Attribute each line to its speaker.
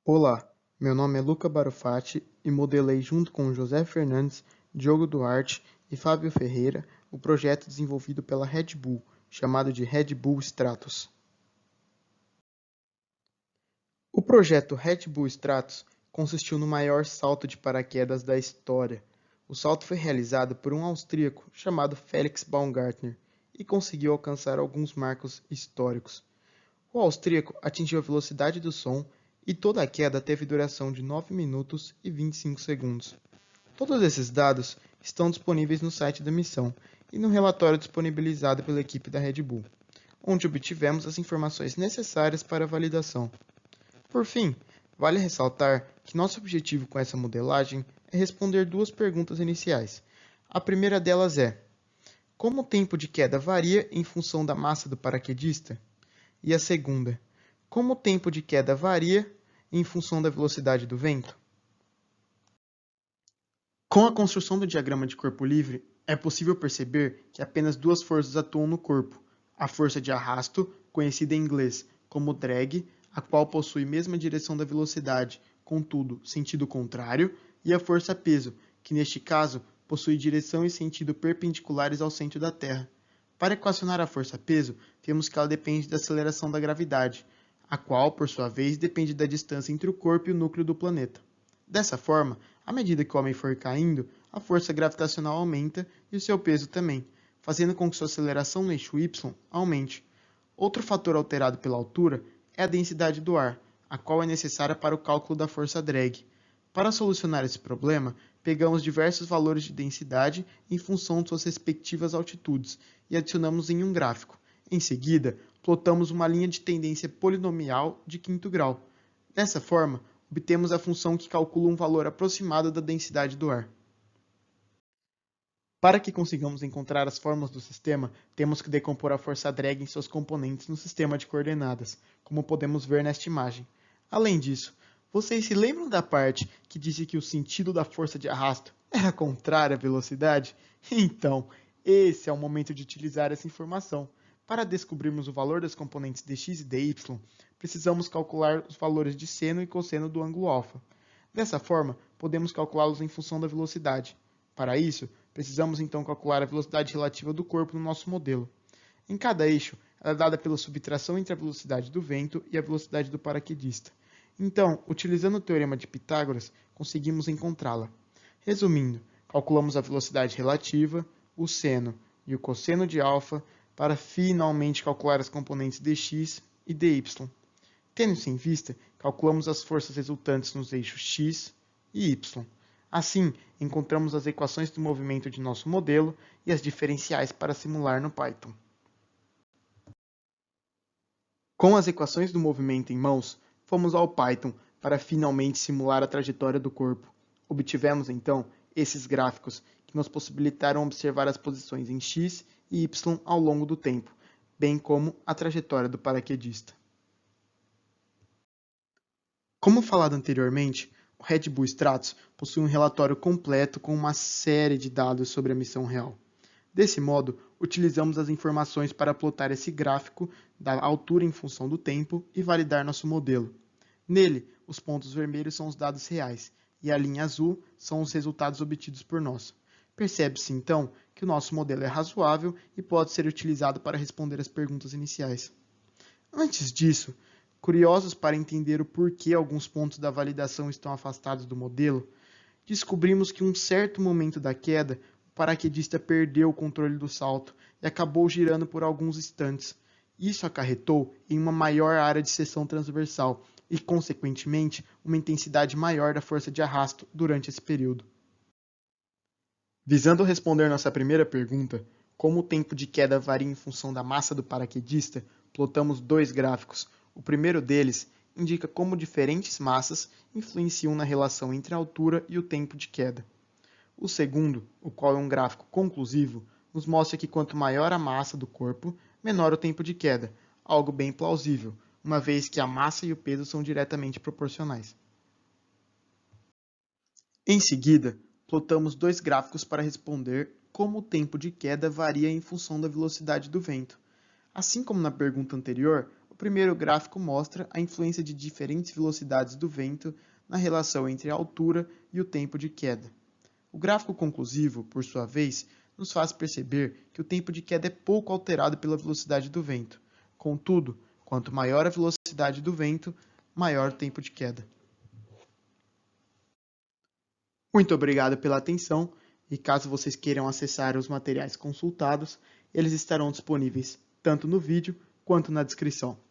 Speaker 1: Olá, meu nome é Luca Barufatti e modelei junto com José Fernandes, Diogo Duarte e Fábio Ferreira o projeto desenvolvido pela Red Bull, chamado de Red Bull Stratos. O projeto Red Bull Stratos consistiu no maior salto de paraquedas da história. O salto foi realizado por um austríaco chamado Felix Baumgartner e conseguiu alcançar alguns marcos históricos. O austríaco atingiu a velocidade do som e toda a queda teve duração de 9 minutos e 25 segundos. Todos esses dados estão disponíveis no site da missão e no relatório disponibilizado pela equipe da Red Bull, onde obtivemos as informações necessárias para a validação. Por fim, vale ressaltar que nosso objetivo com essa modelagem é responder duas perguntas iniciais. A primeira delas é: como o tempo de queda varia em função da massa do paraquedista? E a segunda: como o tempo de queda varia em função da velocidade do vento? Com a construção do diagrama de corpo livre, é possível perceber que apenas duas forças atuam no corpo: a força de arrasto, conhecida em inglês como drag, a qual possui mesma direção da velocidade, contudo, sentido contrário, e a força peso, que neste caso possui direção e sentido perpendiculares ao centro da Terra. Para equacionar a força-peso, vemos que ela depende da aceleração da gravidade, a qual, por sua vez, depende da distância entre o corpo e o núcleo do planeta. Dessa forma, à medida que o homem for caindo, a força gravitacional aumenta e o seu peso também, fazendo com que sua aceleração no eixo y aumente. Outro fator alterado pela altura é a densidade do ar, a qual é necessária para o cálculo da força drag. Para solucionar esse problema, pegamos diversos valores de densidade em função de suas respectivas altitudes e adicionamos em um gráfico. Em seguida, plotamos uma linha de tendência polinomial de quinto grau. Dessa forma, obtemos a função que calcula um valor aproximado da densidade do ar. Para que consigamos encontrar as fórmulas do sistema, temos que decompor a força drag em seus componentes no sistema de coordenadas, como podemos ver nesta imagem. Além disso, vocês se lembram da parte que disse que o sentido da força de arrasto era contrário à velocidade? Então, esse é o momento de utilizar essa informação. Para descobrirmos o valor das componentes dx e dy, precisamos calcular os valores de seno e cosseno do ângulo alfa. Dessa forma, podemos calculá-los em função da velocidade. Para isso, precisamos então calcular a velocidade relativa do corpo no nosso modelo. Em cada eixo, ela é dada pela subtração entre a velocidade do vento e a velocidade do paraquedista. Então, utilizando o teorema de Pitágoras, conseguimos encontrá-la. Resumindo, calculamos a velocidade relativa, o seno e o cosseno de alfa, para finalmente calcular as componentes dx e dy. Tendo isso em vista, calculamos as forças resultantes nos eixos x e y. Assim, encontramos as equações do movimento de nosso modelo e as diferenciais para simular no Python. Com as equações do movimento em mãos, fomos ao Python para finalmente simular a trajetória do corpo. Obtivemos, então, esses gráficos que nos possibilitaram observar as posições em x e y ao longo do tempo, bem como a trajetória do paraquedista. Como falado anteriormente, o Red Bull Stratos possui um relatório completo com uma série de dados sobre a missão real. Desse modo, utilizamos as informações para plotar esse gráfico da altura em função do tempo e validar nosso modelo. Nele, os pontos vermelhos são os dados reais e a linha azul são os resultados obtidos por nós. Percebe-se, então, que o nosso modelo é razoável e pode ser utilizado para responder as perguntas iniciais. Antes disso, curiosos para entender o porquê alguns pontos da validação estão afastados do modelo, descobrimos que em um certo momento da queda, o paraquedista perdeu o controle do salto e acabou girando por alguns instantes. Isso acarretou em uma maior área de seção transversal e, consequentemente, uma intensidade maior da força de arrasto durante esse período. Visando responder nossa primeira pergunta, como o tempo de queda varia em função da massa do paraquedista, plotamos dois gráficos. O primeiro deles indica como diferentes massas influenciam na relação entre a altura e o tempo de queda. O segundo, o qual é um gráfico conclusivo, nos mostra que quanto maior a massa do corpo, menor o tempo de queda, algo bem plausível, uma vez que a massa e o peso são diretamente proporcionais. Em seguida, plotamos dois gráficos para responder como o tempo de queda varia em função da velocidade do vento. Assim como na pergunta anterior, O primeiro gráfico mostra a influência de diferentes velocidades do vento na relação entre a altura e o tempo de queda. O gráfico conclusivo, por sua vez, nos faz perceber que o tempo de queda é pouco alterado pela velocidade do vento. Contudo, quanto maior a velocidade do vento, maior o tempo de queda. Muito obrigado pela atenção e caso vocês queiram acessar os materiais consultados, eles estarão disponíveis tanto no vídeo quanto na descrição.